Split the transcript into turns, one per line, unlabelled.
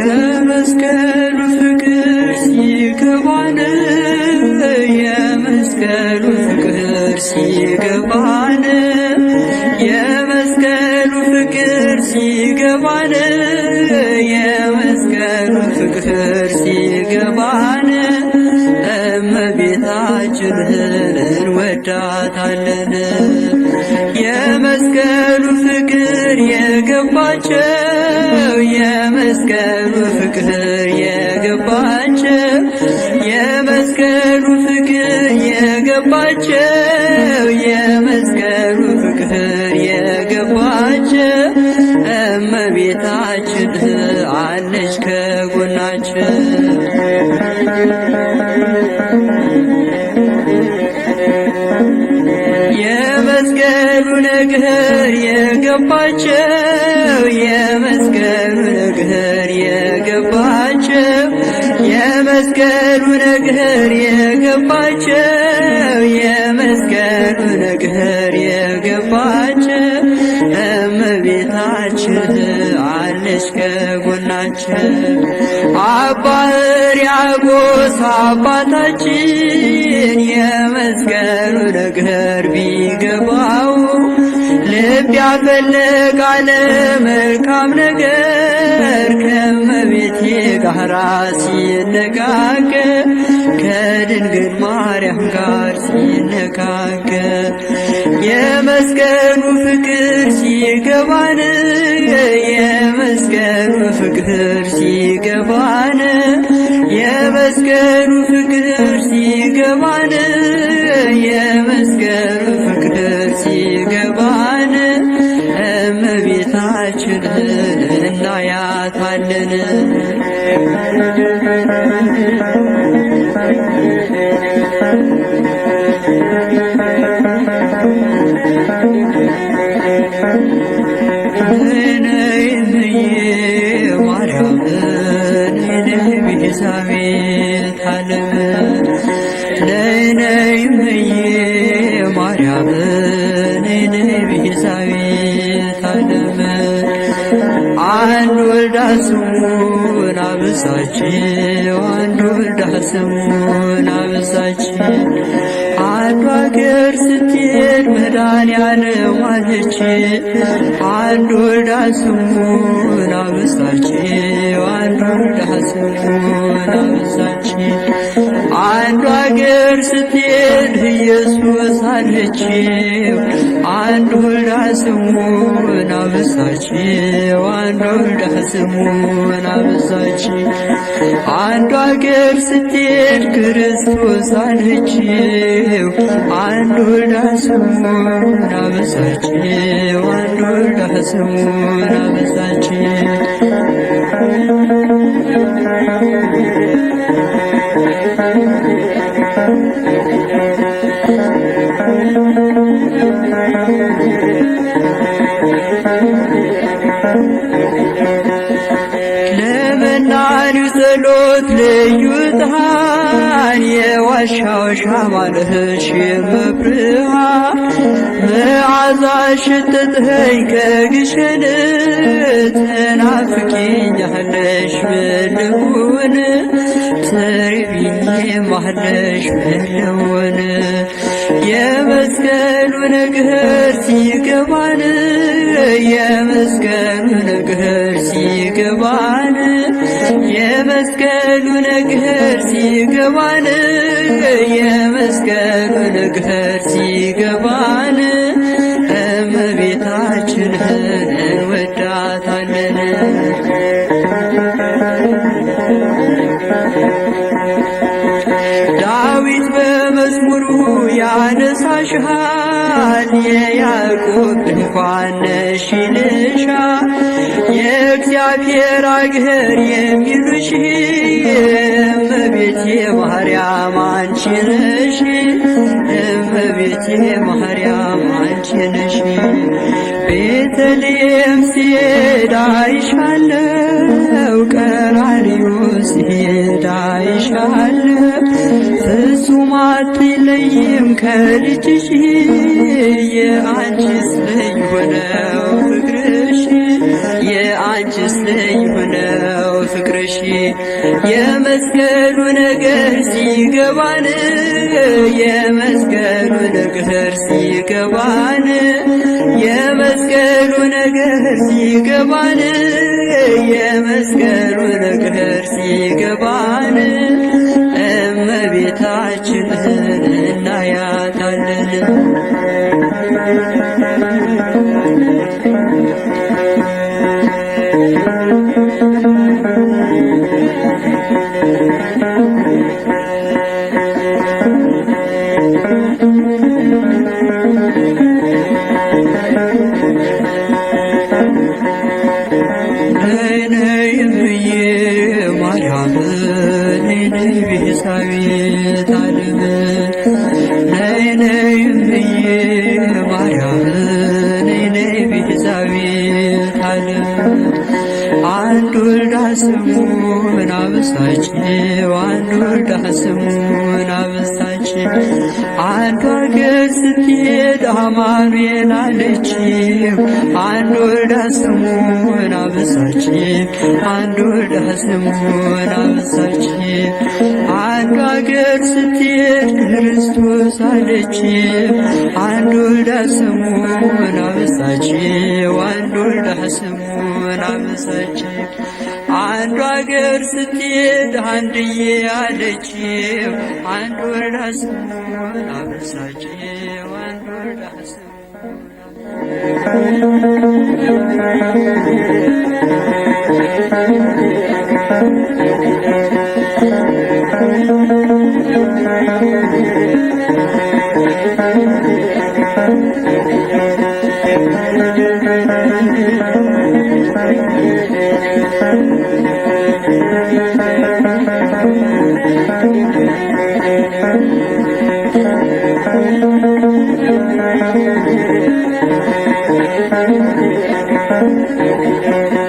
የመስቀሉ ፍቅር ሲገባን የመስቀሉ ፍቅር ሲገባን የመስቀሉ ፍቅር ሲገባን የመስቀሉ ፍቅር ሲገባን እመቤታችንን እንወዳታለን። የመስቀሉ ፍቅር የገባቸው የመስቀሉ ፍቅር የገባቸው የመስቀሉ ፍቅር የገባቸው የመስቀሉ ፍቅር የገባቸው እመቤታችን አለች ከጎናችን። የመስቀሉ ነገር የገባቸው የመስቀሉ ነገር የገባቸው የመስቀሉ ነገር የገባቸው የመስቀሉ ነገር የገባቸው እመቤታችን አለች ከጎናችን። አባ ሕርያቆስ አባታችን የመስቀሉ ነገር ቢገባው ልብ ያፈለቃል መልካም ነገር ከእመቤቴ ጋራ ሲነጋገር ከድንግል ማርያም ጋር ሲነጋገር የመስቀሉ ፍቅር ሲገባን የመስቀሉ ፍቅር ሲገባን የመስቀሉ ፍቅር ሲገባን የመስቀሉ ፍቅር ሲገባን እመቤታችንን እናያታለን። ነይ እምዬ ማርያም ነይ ቤዛዊተ ዓለም ነይ ነይ እምዬ ማርያም ነይ ቤዛዊተ ዓለም አንድ ወልዳ ስሙን አበዛችው አንድ ወልዳ ስሙን አበዛችው አንዱ አገር ስትሄድ መድኃኒዓለም አለች አንድ ወልዳ ስሙን አበዛችው አንድ ወልዳ ስሙን አበዛችው አንዱ አገር ስትሄድ ኢየሱስ አለችው አንድ ወልዳ ስሙን አበዛችው አንድ ወልዳ ስሙን አበዛችው አንዱ አገር ስትሄድ ክርስቶስ አለችው አንድ ወልዳ ስሙን አበዛችው አንድ ወልዳ ስሙን አበዛችው ለመናኒው ጸሎት ልዩ ዕጣን የዋሻው ሻማ ነሽ የመብርሃን መዓዛሽ ሸተተኝ ከግሸን ትናፍቂኛለሽ መለውን ትርቢኝማለሽ መለውን የመስቀሉ ነገር ሲገባን የመስቀሉ ነገር ሲገባን የመስቀሉ ነገር ሲገባን የመስቀሉ ነገር ሲገባን እመቤታችንን እንወዳታለን። ዳዊት በመዝሙሩ ያነሳሻል የያዕቆብ እንኳን ነሽ ይልሻል የእግዚአብሔር አገር የሚሉሽ እመቤቴ ማርያም አንቺ ነሽ፣ እመቤቴ ማርያም አንቺ ነሽ። ቤተልሔም ሲሄድ አይሻለው፣ ቀራንዮ ሲሄድ አይሻለው። ፍጹም አትለይም ከልጅሽ፣ የአንቺስ ልዩ ሆነው ፍቅርሽ፣ የአንቺስ ልዩ ሆነው ፍቅርሽ። የመስቀሉ ነገር ሲገባን፣ የመስቀሉ ነገር ሲገባን፣ የመስቀሉ ነገር ሲገባን፣ የመስቀሉ ነገር ሲገባን እመቤታችንን እናያታለን። ነይ ነይ እምዬ ማርያም ነይ ነይ ቤዛዊተ ዓለም፣ ነይ ነይ እምዬ ማርያም ነይ ነይ ቤዛዊተ ዓለም። አንድ ወልዳ ስሙን አበሳችው፣ አንድ ወልዳ ስሙን አበሳችው። አንዱ አገር ስትሄድ አማኑኤል አለችው፣ አንድ ወልዳ ስሙን አበሳችው፣ አንድ ወልዳ ስሙን አበሳችው። አንዱ አገር ስትሄድ ክርስቶስ አለችው፣ አንድ ወልዳ ስሙን አበሳችው፣ አንድ ወልዳ ስሙን አበሳችው። አንዱ አገር ስትሄድ አንድዬ አለችው፣ አንድ ወልዳ ስሙን አበሳችው፣ አንድ ወልዳ ስሙን
Thank you.